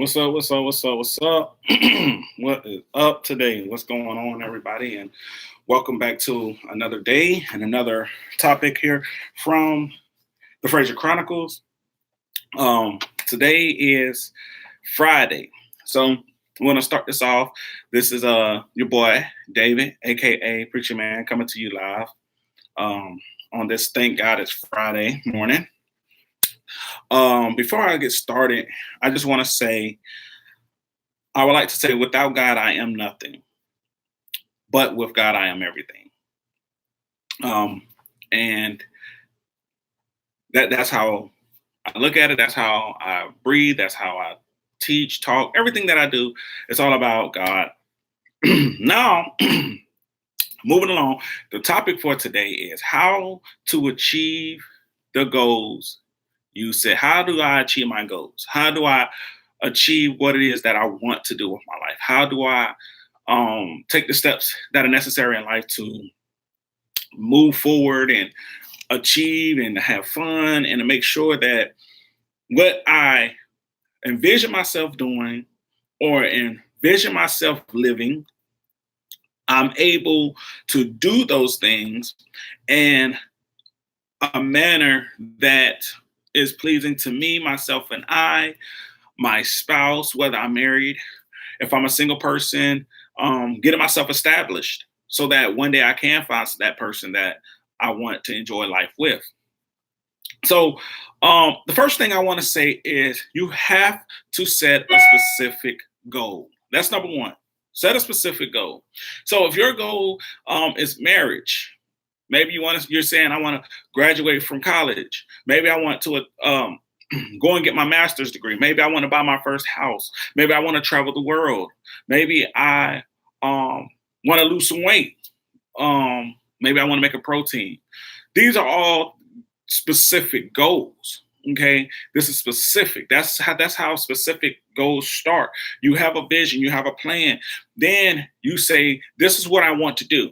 What's up? What's up? What's up? What's up? What is up today? What's going on, everybody? And welcome back to another day and another topic here from the Fraser Chronicles. Today is Friday, so I'm going to start this off. This is your boy David, aka Preacherman, coming to you live on this. Thank God it's Friday morning. Before I get started, I just want to say I would like to say, without God, I am nothing, but with God, I am everything. And that's how I look at it. That's how I breathe. That's how I teach, talk. Everything that I do, it's all about God. Now, moving along, the topic for today is how to achieve the goals you set. How do I achieve my goals? How do I achieve what it is that I want to do with my life? How do I take the steps that are necessary in life to move forward and achieve and have fun and to make sure that what I envision myself doing or envision myself living, I'm able to do those things in a manner that is pleasing to me, myself, and my spouse, whether I'm married, if I'm a single person, getting myself established so that one day I can find that person that I want to enjoy life with. So the first thing I want to say is you have to set a specific goal. That's number one. Set a specific goal. So if your goal is marriage, maybe you're saying I want to graduate from college. Maybe I want to go and get my master's degree. Maybe I want to buy my first house. Maybe I want to travel the world. Maybe I want to lose some weight. Maybe I want to make a protein. These are all specific goals. Okay, this is specific. That's how specific goals start. You have a vision, you have a plan. Then you say, this is what I want to do.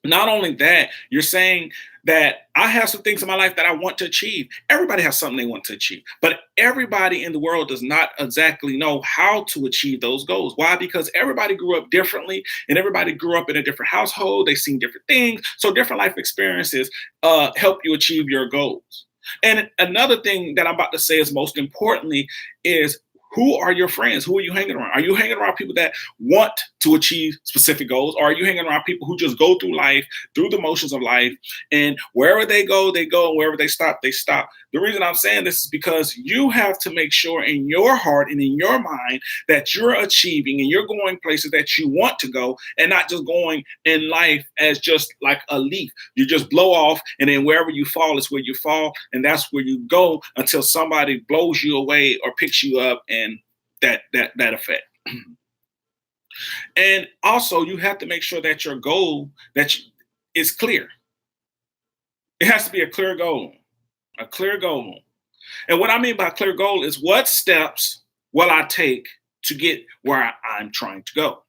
Not only that, you're saying that I have some things in my life that I want to achieve. Everybody has something they want to achieve, but everybody in the world does not exactly know how to achieve those goals. Why? Because everybody grew up differently and everybody grew up in a different household. They've seen different things. So different life experiences help you achieve your goals. And another thing that I'm about to say is most importantly is, who are your friends? Who are you hanging around? Are you hanging around people that want to achieve specific goals? Or are you hanging around people who just go through life, through the motions of life, and wherever they go, and wherever they stop, they stop? The reason I'm saying this is because you have to make sure in your heart and in your mind that you're achieving and you're going places that you want to go and not just going in life as just like a leaf. You just blow off and then wherever you fall is where you fall. And that's where you go until somebody blows you away or picks you up and that effect. And also you have to make sure that your goal is clear. It has to be a clear goal. A clear goal. And what I mean by clear goal is, what steps will I take to get where I'm trying to go?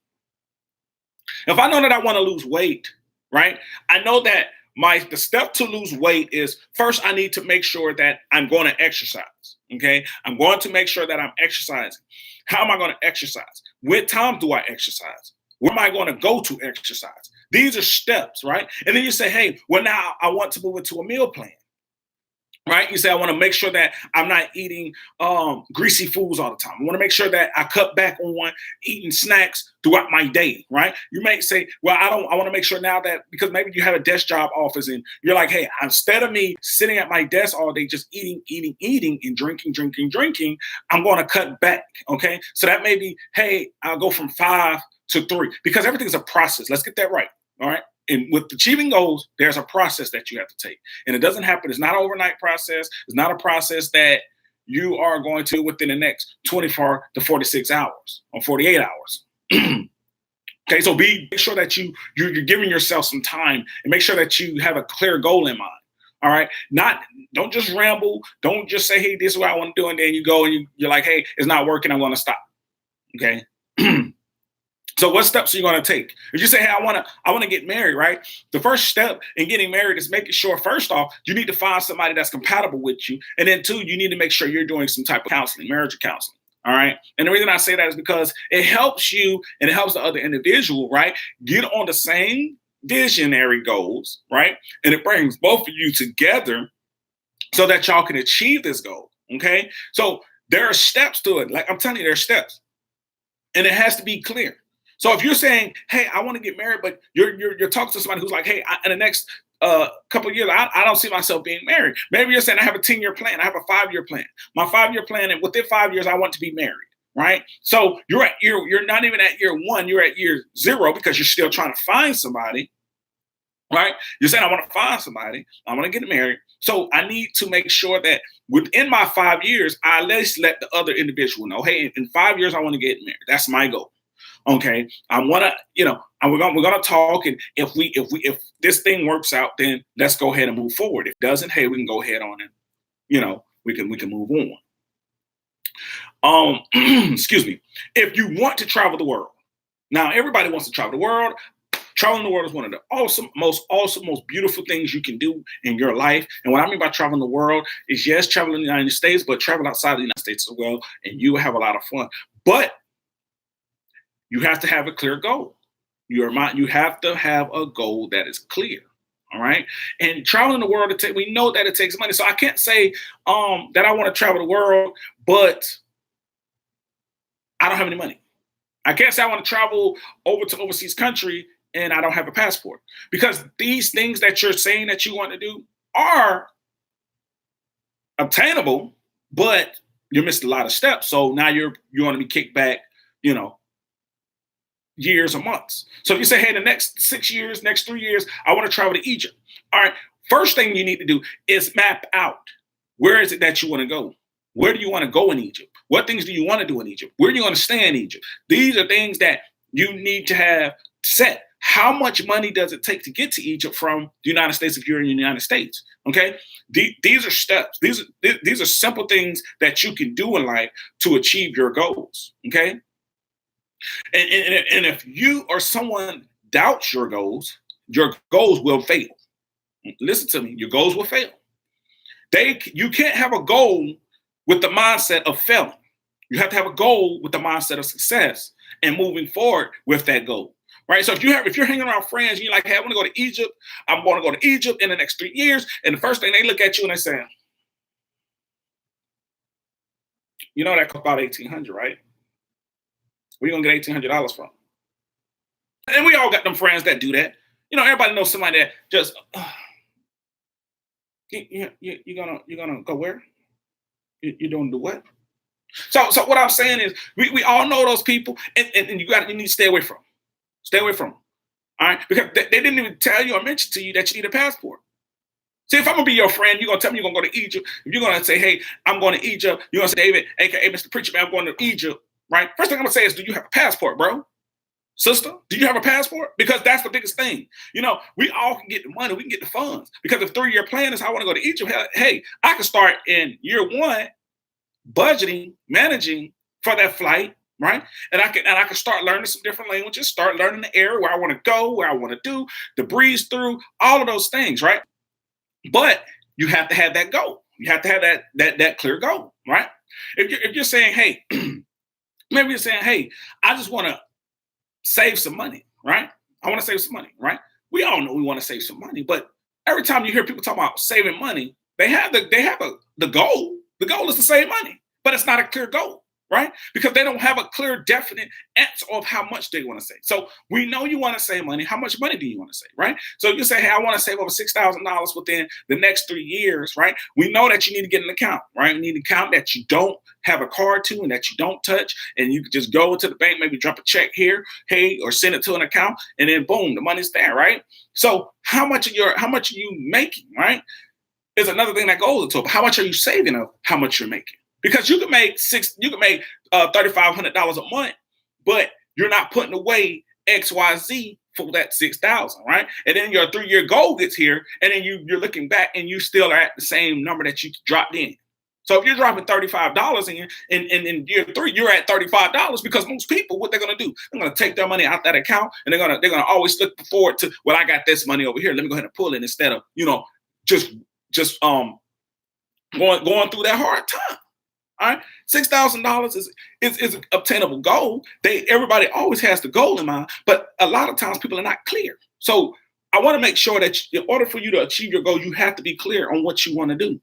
If I know that I want to lose weight, right? I know that the step to lose weight is, first I need to make sure that I'm going to exercise. Okay. I'm going to make sure that I'm exercising. How am I going to exercise? What time do I exercise? Where am I going to go to exercise? These are steps, right? And then you say, hey, well, now I want to move into a meal plan. Right? You say, I want to make sure that I'm not eating greasy foods all the time. I want to make sure that I cut back on eating snacks throughout my day, right? You may say, well, I want to make sure now that, because maybe you have a desk job office and you're like, hey, instead of me sitting at my desk all day, just eating, and drinking, I'm going to cut back. Okay. So that may be, hey, I'll go from 5 to 3, because everything's a process. Let's get that right. All right. And with achieving goals, there's a process that you have to take. And it doesn't happen. It's not an overnight process. It's not a process that you are going to within the next 24 to 46 hours or 48 hours. Okay, so make sure that you're giving yourself some time and make sure that you have a clear goal in mind. All right. Don't just ramble. Don't just say, hey, this is what I want to do. And then you go and you're like, hey, it's not working. I'm going to stop. Okay. So what steps are you going to take? If you say, hey, I want to get married, right? The first step in getting married is making sure, first off, you need to find somebody that's compatible with you. And then 2, you need to make sure you're doing some type of counseling, marriage counseling. All right. And the reason I say that is because it helps you and it helps the other individual, right, get on the same visionary goals, right? And it brings both of you together so that y'all can achieve this goal. Okay. So there are steps to it. Like I'm telling you, there are steps. And it has to be clear. So if you're saying, "Hey, I want to get married," but you're talking to somebody who's like, "Hey, in the next couple of years, I don't see myself being married." Maybe you're saying, "I have a 10-year plan. I have a 5-year plan. My 5-year plan, and within 5 years, I want to be married." Right? So you're not even at year one. You're at year zero because you're still trying to find somebody. Right? You're saying, "I want to find somebody. I want to get married." So I need to make sure that within my 5 years, I at least let the other individual know, "Hey, in 5 years, I want to get married. That's my goal." Okay, I want to, and we're gonna talk, and if this thing works out, then let's go ahead and move forward. If it doesn't, hey, we can go ahead on and we can move on. Excuse me. If you want to travel the world, now everybody wants to travel the world. Traveling the world is one of the most awesome, most beautiful things you can do in your life. And what I mean by traveling the world is, yes, traveling in the United States, but travel outside the United States as well, and you will have a lot of fun. But you have to have a clear goal. You have to have a goal that is clear. All right. And traveling the world, we know that it takes money. So I can't say that I want to travel the world, but I don't have any money. I can't say I want to travel over to overseas country and I don't have a passport, because these things that you're saying that you want to do are obtainable, but you missed a lot of steps. So now you're going to be kicked back, years or months. So if you say, "Hey, the next 6 years, next 3 years, I want to travel to Egypt." All right. First thing you need to do is map out, where is it that you want to go? Where do you want to go in Egypt? What things do you want to do in Egypt? Where do you want to stay in Egypt? These are things that you need to have set. How much money does it take to get to Egypt from the United States if you're in the United States? Okay. These are steps. These are simple things that you can do in life to achieve your goals. Okay. And if you or someone doubts your goals will fail. Listen to me. Your goals will fail. You can't have a goal with the mindset of failing. You have to have a goal with the mindset of success and moving forward with that goal. Right. So if you're hanging around friends and you're like, "Hey, I want to go to Egypt. I'm going to go to Egypt in the next 3 years." And the first thing they look at you and they say, "That costs about $1,800, right? Where you gonna get $1,800 from?" And we all got them friends that do that. Everybody knows somebody that just you're gonna go where? You're doing the what? So what I'm saying is we all know those people, and you need to stay away from them. Stay away from them. All right, because they didn't even tell you or mention to you that you need a passport. See, if I'm gonna be your friend, you're gonna tell me you're gonna go to Egypt. If you're gonna say, "Hey, I'm going to Egypt," you're gonna say, "David, aka Mr. Preacherman, I'm going to Egypt." Right? First thing I'm gonna say is, "Do you have a passport, bro? Sister, do you have a passport?" Because that's the biggest thing. We all can get the money, we can get the funds. Because if 3-year plan is I want to go to Egypt, hey, I can start in year one budgeting, managing for that flight, right? And I can start learning some different languages, start learning the area where I want to go, where I want to do, the breeze through, all of those things, right? But you have to have that goal. You have to have that clear goal, right? If you're saying, "Hey," maybe you're saying, "Hey, I just want to save some money," right? I want to save some money, right? We all know we want to save some money, but every time you hear people talk about saving money, they have the goal. The goal is to save money, but it's not a clear goal, right? Because they don't have a clear, definite answer of how much they want to save. So we know you want to save money. How much money do you want to save, right? So you say, "Hey, I want to save over $6,000 within the next 3 years," right? We know that you need to get an account, right? You need an account that you don't have a card to and that you don't touch, and you can just go to the bank, maybe drop a check here, hey, or send it to an account, and then boom, the money's there, right? So how much are you making, right? Is another thing that goes into it. How much are you saving of how much you're making? Because you can make $3,500 a month, but you're not putting away XYZ for that 6,000, right? And then your 3-year goal gets here, and then you're looking back and you still are at the same number that you dropped in. So if you're dropping $35 in year 3, you're at $35, because most people, what they're gonna do, they're gonna take their money out that account, and they're gonna always look forward to, "Well, I got this money over here. Let me go ahead and pull it," instead of just going through that hard time. All right, $6,000 is an obtainable goal. Everybody always has the goal in mind, but a lot of times people are not clear. So I want to make sure that in order for you to achieve your goal, you have to be clear on what you want to do.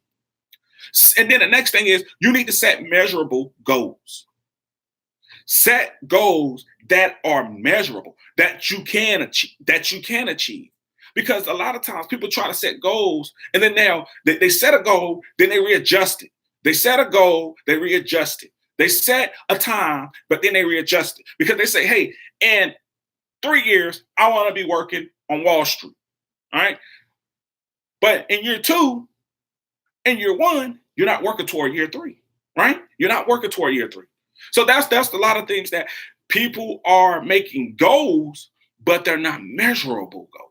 And then the next thing is you need to set measurable goals. Set goals that are measurable, that you can achieve. Because a lot of times people try to set goals and then they set a goal, then they readjust it. They set a goal, they readjust it. They set a time, but then they readjust it because they say, hey, in 3 years, I want to be working on Wall Street. All right. But in year 2, in year 1, you're not working toward year 3, right? You're not working toward year 3. So that's a lot of things that people are making goals, but they're not measurable goals.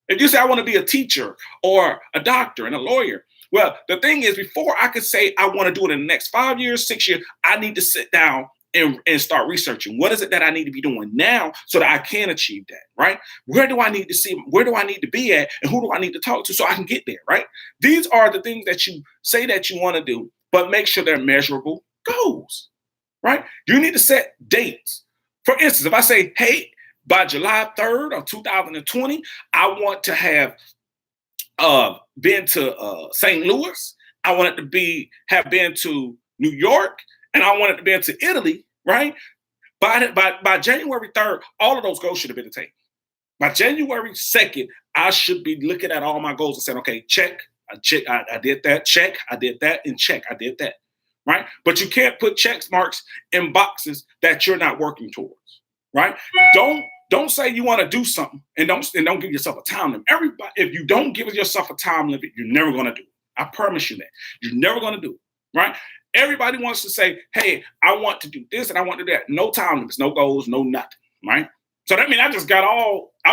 If you say, I want to be a teacher or a doctor and a lawyer, well, the thing is, before I could say I want to do it in the next 5 years, 6 years, I need to sit down and start researching. What is it that I need to be doing now so that I can achieve that, right? Where do I need to be at? And who do I need to talk to so I can get there, right? These are the things that you say that you want to do, but make sure they're measurable goals, right? You need to set dates. For instance, if I say, hey, by July 3rd of 2020, I want to have been to St. Louis. I want it to have been to New York, and I want it to be to Italy, right? By January 3rd, all of those goals should have been attained. By January 2nd, I should be looking at all my goals and saying, okay, check, I did that, check, I did that, and check, I did that, right? But you can't put check marks in boxes that you're not working towards, right? Don't say you want to do something and don't give yourself a time limit. Everybody, if you don't give yourself a time limit, you're never going to do it. I promise you that. You're never going to do it, right? Everybody wants to say, hey, I want to do this and I want to do that. No time limits, no goals, no nothing, right? So that means I'm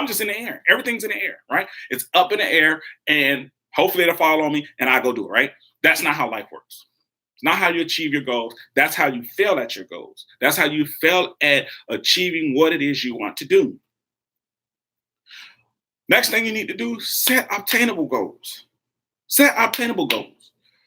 just in the air. Everything's in the air, right? It's up in the air and hopefully it'll fall on me and I go do it, right? That's not how life works. It's not how you achieve your goals. That's how you fail at your goals. That's how you fail at achieving what it is you want to do. Next thing you need to do, set obtainable goals. Set obtainable goals.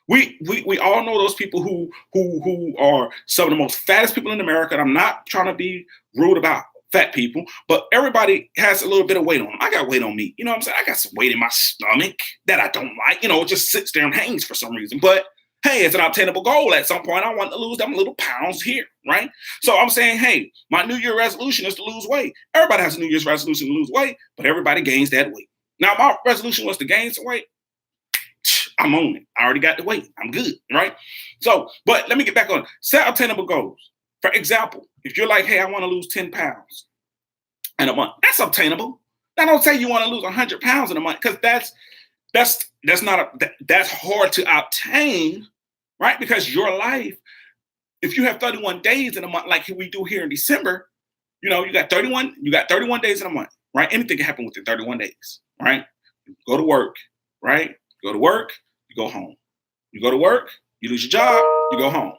We all know those people who are some of the most fattest people in America. And I'm not trying to be rude about fat people, but everybody has a little bit of weight on them. I got weight on me. You know what I'm saying? I got some weight in my stomach that I don't like. You know, it just sits there and hangs for some reason. But hey, it's an obtainable goal. At some point, I want to lose them little pounds here, right? So I'm saying, hey, my New Year resolution is to lose weight. Everybody has a New Year's resolution to lose weight, but everybody gains that weight. Now, my resolution was to gain some weight. I'm on it. I already got the weight. I'm good, right? So, but let me get back on it. Set obtainable goals. For example, if you're like, hey, I want to lose 10 pounds in a month, that's obtainable. Now, don't say you want to lose 100 pounds in a month because that's hard to obtain, right? Because your life, if you have 31 days in a month, like we do here in December, you know, you got 31 days in a month, right? Anything can happen within 31 days, right? You go to work, right? You go to work, you go home. You go to work, you lose your job, you go home.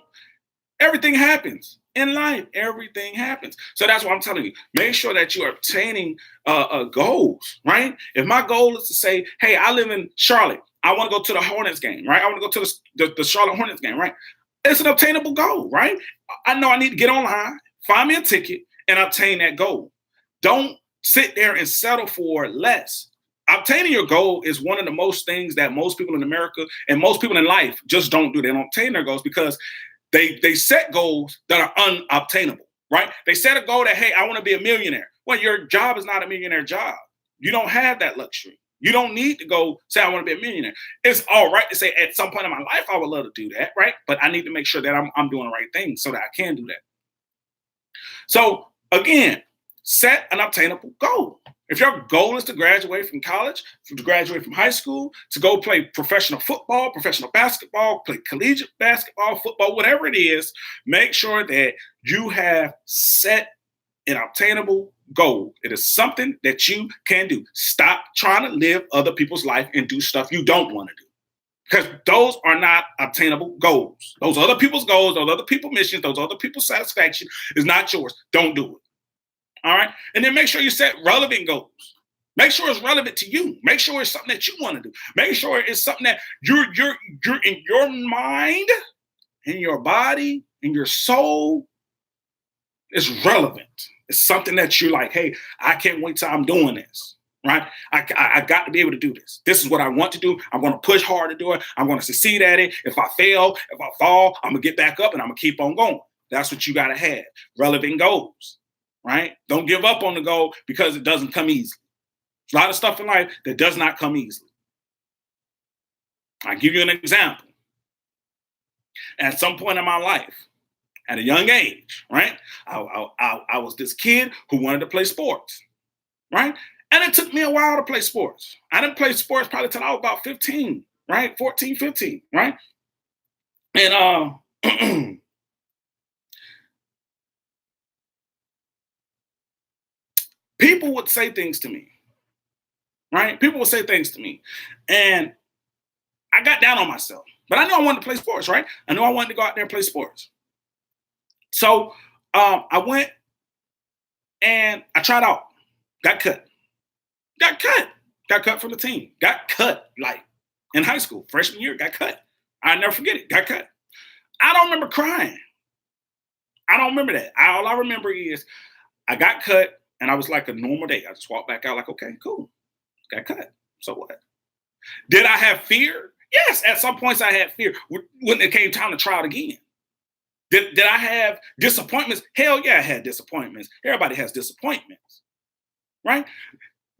Everything happens in life. Everything happens. So that's what I'm telling you. Make sure that you are obtaining goals, right? If my goal is to say, hey, I live in Charlotte. I want to go to the Hornets game, right? I want to go to the Charlotte Hornets game, right? It's an obtainable goal, right? I know I need to get online, find me a ticket, and obtain that goal. Don't sit there and settle for less. Obtaining your goal is one of the most things that most people in America and most people in life just don't do. They don't obtain their goals because they set goals that are unobtainable, right? They set a goal that, hey, I want to be a millionaire. Well, your job is not a millionaire job. You don't have that luxury. You don't need to go say, I want to be a millionaire. It's all right to say at some point in my life, I would love to do that, right? But I need to make sure that I'm doing the right thing so that I can do that. So again, set an obtainable goal. If your goal is to graduate from college, to graduate from high school, to go play professional football, professional basketball, play collegiate basketball, football, whatever it is, make sure that you have set an obtainable goal. It is something that you can do. Stop trying to live other people's life and do stuff you don't want to do. Because those are not obtainable goals. Those other people's goals, those other people's missions, those other people's satisfaction is not yours. Don't do it. All right. And then make sure you set relevant goals. Make sure it's relevant to you. Make sure it's something that you want to do. Make sure it's something that you're in your mind. in your body, in your soul, is relevant. It's something that you're like, hey, I can't wait till I'm doing this. Right? I got to be able to do this. This is what I want to do. I'm going to push hard to do it. I'm going to succeed at it. If I fail, if I fall, I'm going to get back up and I'm going to keep on going. That's what you got to have. Relevant goals, right? Don't give up on the goal because it doesn't come easily. There's a lot of stuff in life that does not come easily. I'll give you an example. At some point in my life, at a young age, right? I was this kid who wanted to play sports, right? And it took me a while to play sports. I didn't play sports probably until I was about 15, right? 14, 15, right? And people would say things to me, right? People would say things to me. And I got down on myself. But I knew I wanted to play sports, right? I knew I wanted to go out there and play sports. So I went and I tried out, got cut. Got cut from the team. Got cut like in high school, freshman year, got cut. I never forget it, got cut. I don't remember crying. I don't remember that. All I remember is I got cut and I was like a normal day. I just walked back out like, okay, cool. Got cut. So what? Did I have fear? Yes, at some points I had fear when it came time to try it again. Did I have disappointments? Hell yeah, I had disappointments. Everybody has disappointments, right?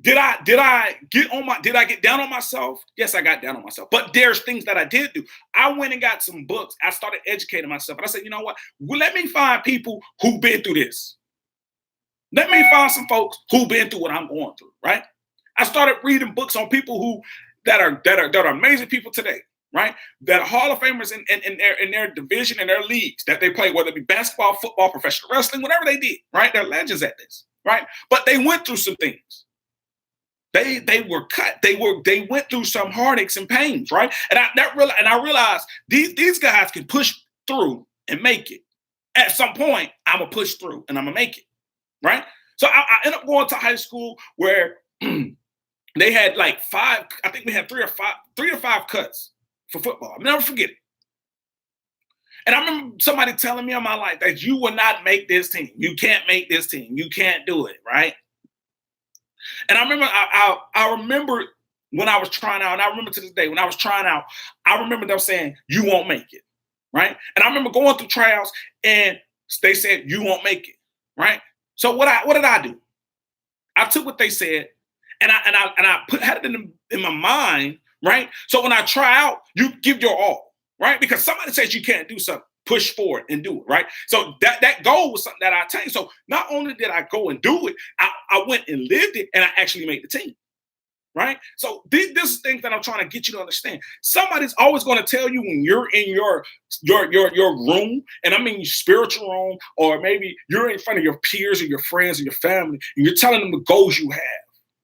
Did I get down on myself? Yes, I got down on myself. But there's things that I did do. I went and got some books. I started educating myself. And I said, you know what? Well, let me find people who've been through this. Let me find some folks who've been through what I'm going through, right? I started reading books on people that are amazing people today, right? That are Hall of Famers in their division and their leagues that they play, whether it be basketball, football, professional wrestling, whatever they did, right? They're legends at this, right? But they went through some things. They were cut. They went through some heartaches and pains, right? And I realized these guys can push through and make it. At some point, I'm gonna push through and I'm gonna make it, right? So I ended up going to high school where they had like five. I think we had three to five cuts for football. I'll never forget it. And I remember somebody telling me in my life that you will not make this team. You can't make this team. You can't do it, right? And I remember, I remember when I was trying out, and I remember to this day when I was trying out, I remember them saying, "You won't make it," right? And I remember going through tryouts, and they said, "You won't make it," right? So what did I do? I took what they said, and I had it in my mind, right? So when I try out, you give your all, right? Because somebody says you can't do something. Push forward and do it, right? So that goal was something that I attained. So not only did I go and do it, I went and lived it, and I actually made the team, right? So this is things that I'm trying to get you to understand. Somebody's always going to tell you when you're in your room, and I mean spiritual room, or maybe you're in front of your peers or your friends or your family, and you're telling them the goals you have.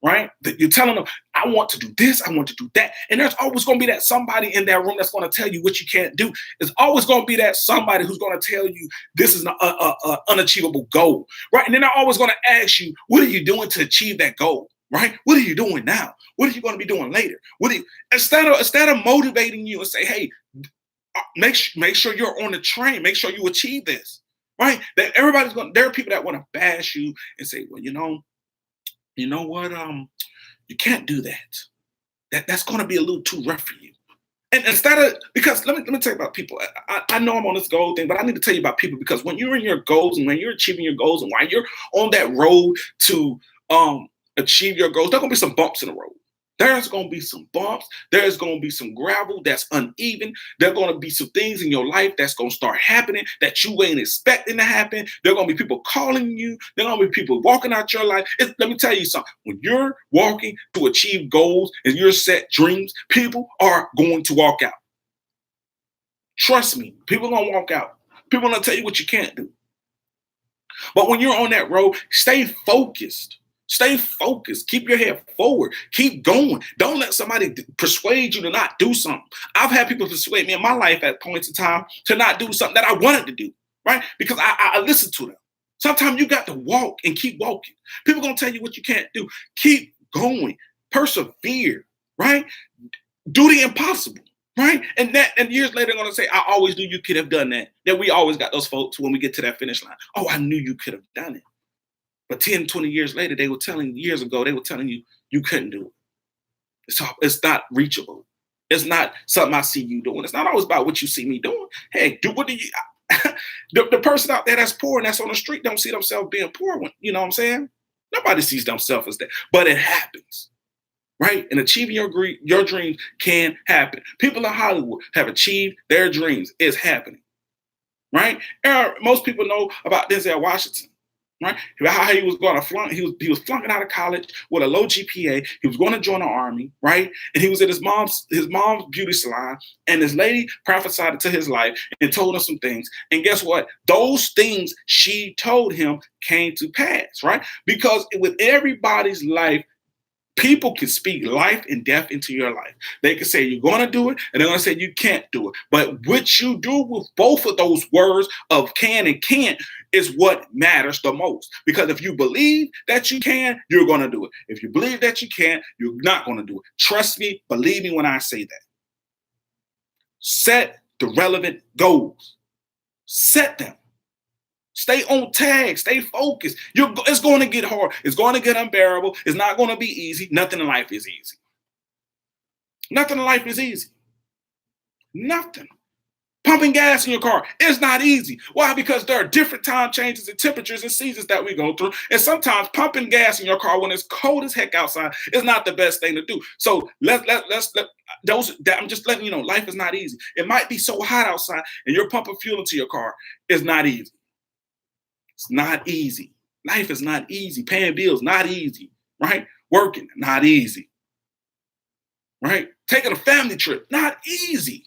Right? That you're telling them, I want to do this, I want to do that. And there's always going to be that somebody in that room that's going to tell you what you can't do. There's always going to be that somebody who's going to tell you this is an unachievable goal. Right? And then they're always going to ask you, what are you doing to achieve that goal? Right? What are you doing now? What are you going to be doing later? Instead of motivating you and say, hey, make sure you're on the train, make sure you achieve this. Right? That there are people that want to bash you and say, well, you know what? You can't do that. That's going to be a little too rough for you. And because let me tell you about people. I know I'm on this goal thing, but I need to tell you about people, because when you're in your goals and when you're achieving your goals and while you're on that road to achieve your goals, there's going to be some bumps in the road. There's going to be some bumps. There's going to be some gravel that's uneven. There's going to be some things in your life that's going to start happening that you ain't expecting to happen. There are going to be people calling you. There are going to be people walking out your life. Let me tell you something. When you're walking to achieve goals and you're set dreams, people are going to walk out. Trust me, people are going to walk out. People are going to tell you what you can't do. But when you're on that road, stay focused. Stay focused. Keep your head forward. Keep going. Don't let somebody persuade you to not do something. I've had people persuade me in my life at points in time to not do something that I wanted to do, right? Because I listened to them. Sometimes you got to walk and keep walking. People are going to tell you what you can't do. Keep going. Persevere, right? Do the impossible. right? And years later, they're gonna say, I always knew you could have done that. That we always got those folks when we get to that finish line. Oh, I knew you could have done it. But 10, 20 years later, years ago, they were telling you you couldn't do it. It's not reachable. It's not something I see you doing. It's not always about what you see me doing. Hey, do what do you the person out there that's poor and that's on the street don't see themselves being poor when, you know what I'm saying? Nobody sees themselves as that. But it happens. Right? And achieving your dreams can happen. People in Hollywood have achieved their dreams. It's happening. Right? Most people know about Denzel Washington. Right? How he was going to flunk. He was flunking out of college with a low GPA. He was going to join the army, right? And he was at his mom's beauty salon, and this lady prophesied into his life and told him some things. And guess what? Those things she told him came to pass, right? Because with everybody's life, people can speak life and death into your life. They can say you're going to do it, and they're going to say you can't do it. But what you do with both of those words of can and can't is what matters the most. Because if you believe that you can, you're going to do it. If you believe that you can't, you're not going to do it. Trust me, believe me when I say that. Set the relevant goals. Set them. Stay on tag. Stay focused. It's going to get hard. It's going to get unbearable. It's not going to be easy. Nothing in life is easy. Nothing in life is easy. Nothing. Pumping gas in your car is not easy. Why? Because there are different time changes and temperatures and seasons that we go through. And sometimes pumping gas in your car when it's cold as heck outside is not the best thing to do. So I'm just letting you know, life is not easy. It might be so hot outside and you're pumping fuel into your car. It's not easy. It's not easy. Life is not easy. Paying bills, not easy, right? Working, not easy, right? Taking a family trip, not easy.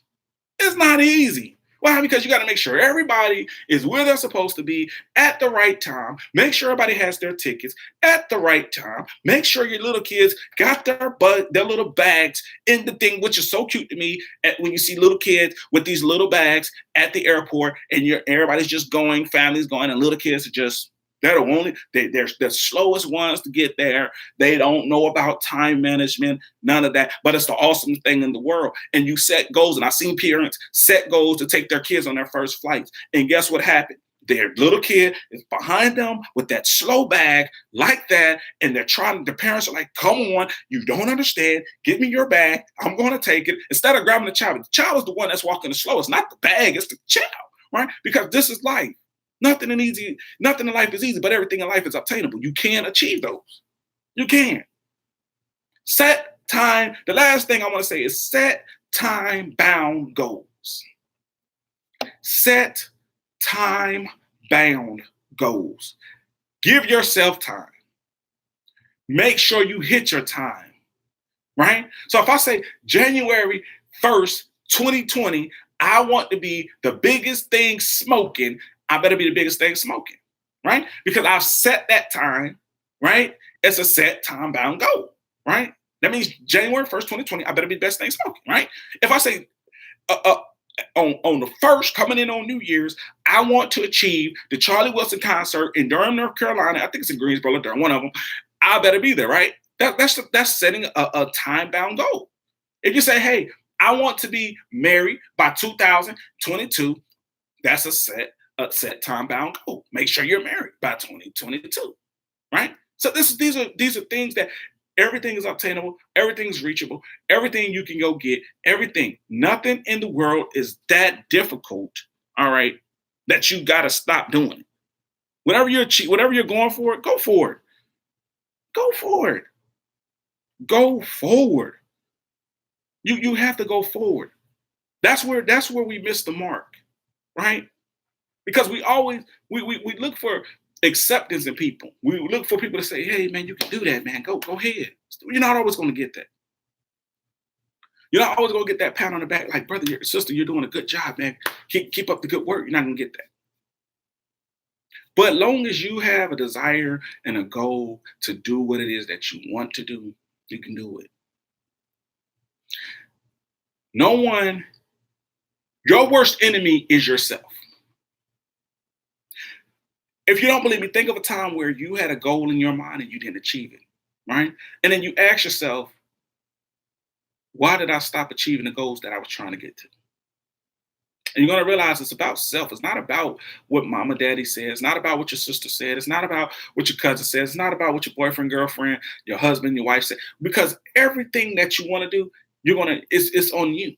It's not easy. Why? Because you got to make sure everybody is where they're supposed to be at the right time. Make sure everybody has their tickets at the right time. Make sure your little kids got their little bags in the thing, which is so cute to me when you see little kids with these little bags at the airport and everybody's just going, families going, and little kids are just, they're the slowest ones to get there. They don't know about time management, none of that. But it's the awesome thing in the world. And you set goals. And I've seen parents set goals to take their kids on their first flights. And guess what happened? Their little kid is behind them with that slow bag like that. And the parents are like, come on, you don't understand. Give me your bag. I'm going to take it. Instead of grabbing the child is the one that's walking the slowest, not the bag. It's the child, right? Because this is life. Nothing in life is easy, but everything in life is obtainable. You can achieve those. You can. Set time. The last thing I want to say is set time-bound goals. Set time-bound goals. Give yourself time. Make sure you hit your time, right? So if I say January 1st, 2020, I want to be the biggest thing smoking, I better be the biggest thing smoking, right? Because I've set that time, right? It's a set time-bound goal, right? That means January 1st, 2020, I better be the best thing smoking, right? If I say on the first, coming in on New Year's, I want to achieve the Charlie Wilson concert in Durham, North Carolina. I think it's in Greensboro or Durham, one of them. I better be there, right? That's setting a time-bound goal. If you say, hey, I want to be married by 2022, that's a set time-bound goal. Make sure you're married by 2022, right? So these are things that everything is obtainable, everything's reachable, everything you can go get, everything. Nothing in the world is that difficult, all right, that you got to stop doing it. Whatever you're going for, go for it. Go for it. Go forward. You have to go forward. That's where we miss the mark, right? Because we always we look for acceptance in people. We look for people to say, "Hey, man, you can do that, man. Go ahead." You're not always going to get that. You're not always going to get that pat on the back, like, brother, your sister, you're doing a good job, man. Keep up the good work. You're not going to get that. But long as you have a desire and a goal to do what it is that you want to do, you can do it. Your worst enemy is yourself. If you don't believe me, think of a time where you had a goal in your mind and you didn't achieve it, right? And then you ask yourself, Why did I stop achieving the goals that I was trying to get to? And you're going to realize it's about self. It's not about what mama, daddy said. It's not about what your sister said. It's not about what your cousin said. It's not about what your boyfriend, girlfriend, your husband, your wife said. Because everything that you want to do, it's on you.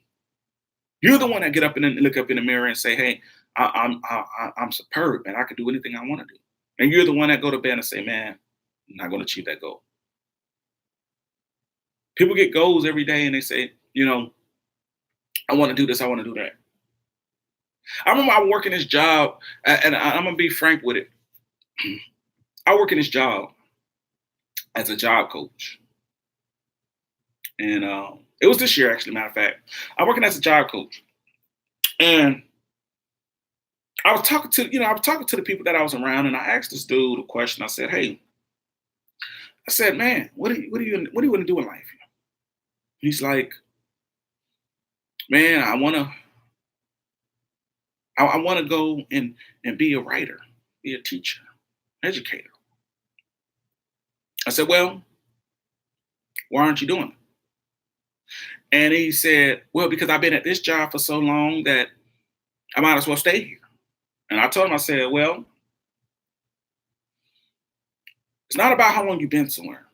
You're the one that get up and look up in the mirror and say, "Hey, I'm superb, and I can do anything I want to do." And you're the one that go to bed and say, "Man, I'm not going to achieve that goal." People get goals every day, and they say, "I want to do this. I want to do that." I remember I working this job, and I'm gonna be frank with it. I work in this job as a job coach, and it was this year, actually. Matter of fact, I'm working as a job coach, and I was talking to the people that I was around, and I asked this dude a question. I said, "Hey," I said, "Man, what do you want to do in life?" He's like, "Man, I want to go and be a writer, be a teacher, educator." I said, "Well, why aren't you doing it?" And he said, "Well, because I've been at this job for so long that I might as well stay here." And I told him, I said, "Well, it's not about how long you've been somewhere.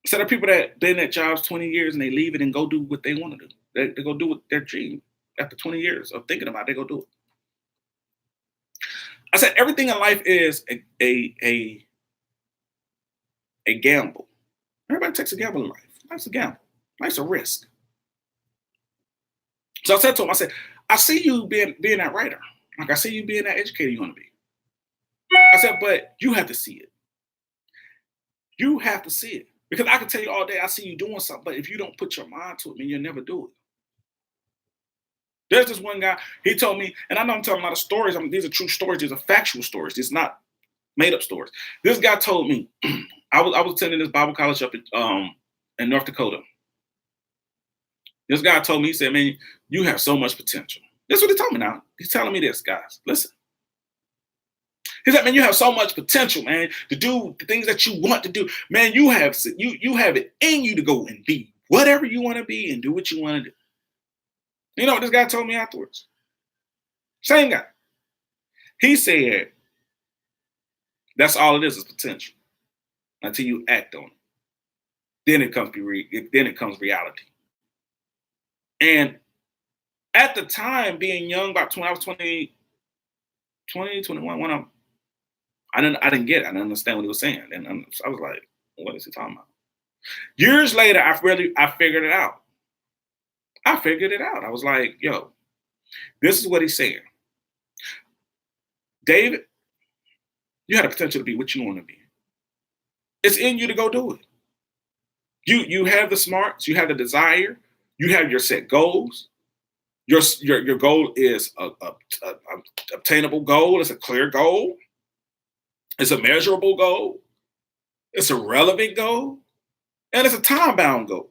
Instead of people that been at jobs 20 years and they leave it and go do what they want to do. They go do what their dream after 20 years of thinking about it, they go do it." I said, everything in life is a gamble. Everybody takes a gamble in life. Life's a gamble. Life's a risk. So I said to him, I said, "I see you being that writer. Like I see you being that educator you want to be." I said, "But you have to see it. You have to see it. Because I can tell you all day I see you doing something, but if you don't put your mind to it, man, you'll never do it." There's this one guy, he told me, and I know I'm telling a lot of stories. I mean, these are true stories, these are factual stories. It's not made up stories. This guy told me, I was attending this Bible college up in North Dakota. This guy told me, he said, "Man, you have so much potential." That's what he told me now. He's telling me this, guys. Listen. He said, "Man, you have so much potential, man, to do the things that you want to do. Man, you have it in you to go and be whatever you want to be and do what you want to do." You know what this guy told me afterwards? Same guy. He said, "That's all it is potential until you act on it. Then it comes reality." And at the time, being young, about 20, I was 21, I didn't get it. I didn't understand what he was saying. And I was like, "What is he talking about?" Years later, I figured it out. I figured it out. I was like, "Yo, this is what he's saying. David, you had the potential to be what you want to be. It's in you to go do it. You have the smarts, you have the desire, you have your set goals. Your goal is a obtainable goal. It's a clear goal. It's a measurable goal. It's a relevant goal, and it's a time bound goal.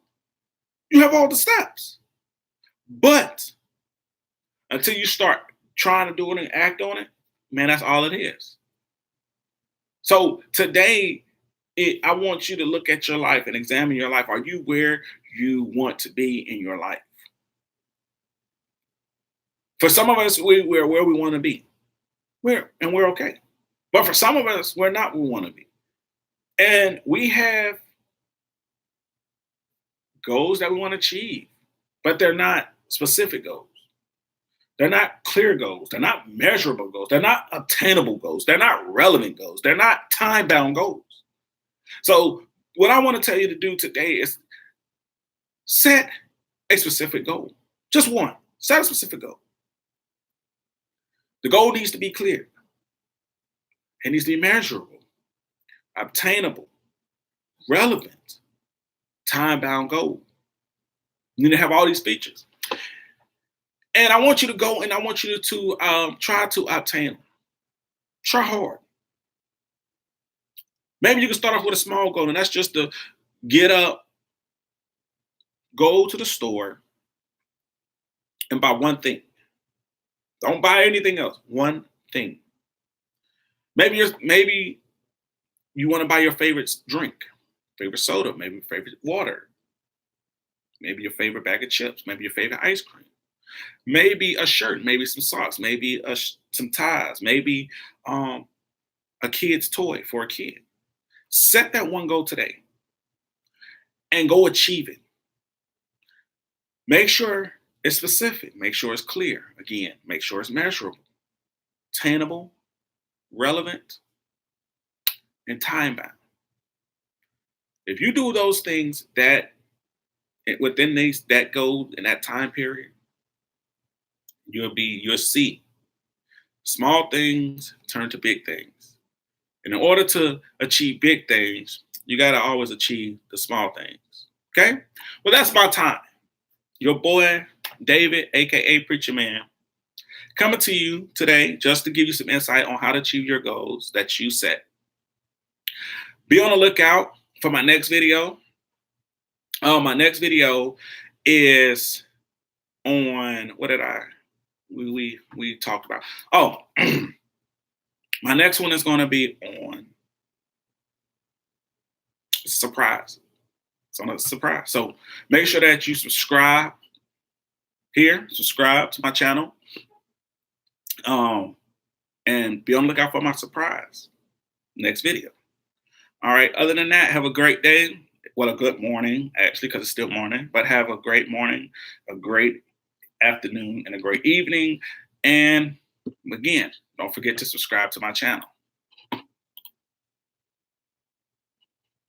You have all the steps, but until you start trying to do it and act on it, man, that's all it is." So today, I want you to look at your life and examine your life. Are you where you want to be in your life? For some of us, we're where we want to be. We're okay. But for some of us, we're not where we want to be. And we have goals that we want to achieve, but they're not specific goals. They're not clear goals. They're not measurable goals. They're not obtainable goals. They're not relevant goals. They're not time bound goals. So, what I want to tell you to do today is set a specific goal. Just one. Set a specific goal. The goal needs to be clear. It needs to be measurable, obtainable, relevant, time bound goal. You need to have all these features. And I want you to go and I want you to try to obtain them. Try hard. Maybe you can start off with a small goal, and that's just to get up, go to the store, and buy one thing. Don't buy anything else. One thing. Maybe you want to buy your favorite drink, favorite soda, maybe favorite water. maybe your favorite bag of chips, maybe your favorite ice cream, maybe a shirt, maybe some socks, maybe some ties, maybe um, a kid's toy for a kid. Set that one goal today and go achieve it. Make sure it's specific. Make sure it's clear. Again, make sure it's measurable, attainable, relevant, and time bound. If you do those things that within that goal in that time period, you'll see small things turn to big things. And in order to achieve big things, you got to always achieve the small things. Okay? Well, that's my time. Your boy, David, aka Preacherman, coming to you today just to give you some insight on how to achieve your goals that you set. Be on the lookout for my next video. My next video is on what did we talked about? Oh, my next one is going to be on surprise. It's on a surprise. So make sure that you subscribe to my channel, and be on the lookout for my surprise next video. All right. Other than that, have a great day. Well, a good morning, actually, because it's still morning, but have a great morning, a great afternoon, and a great evening. And again, don't forget to subscribe to my channel.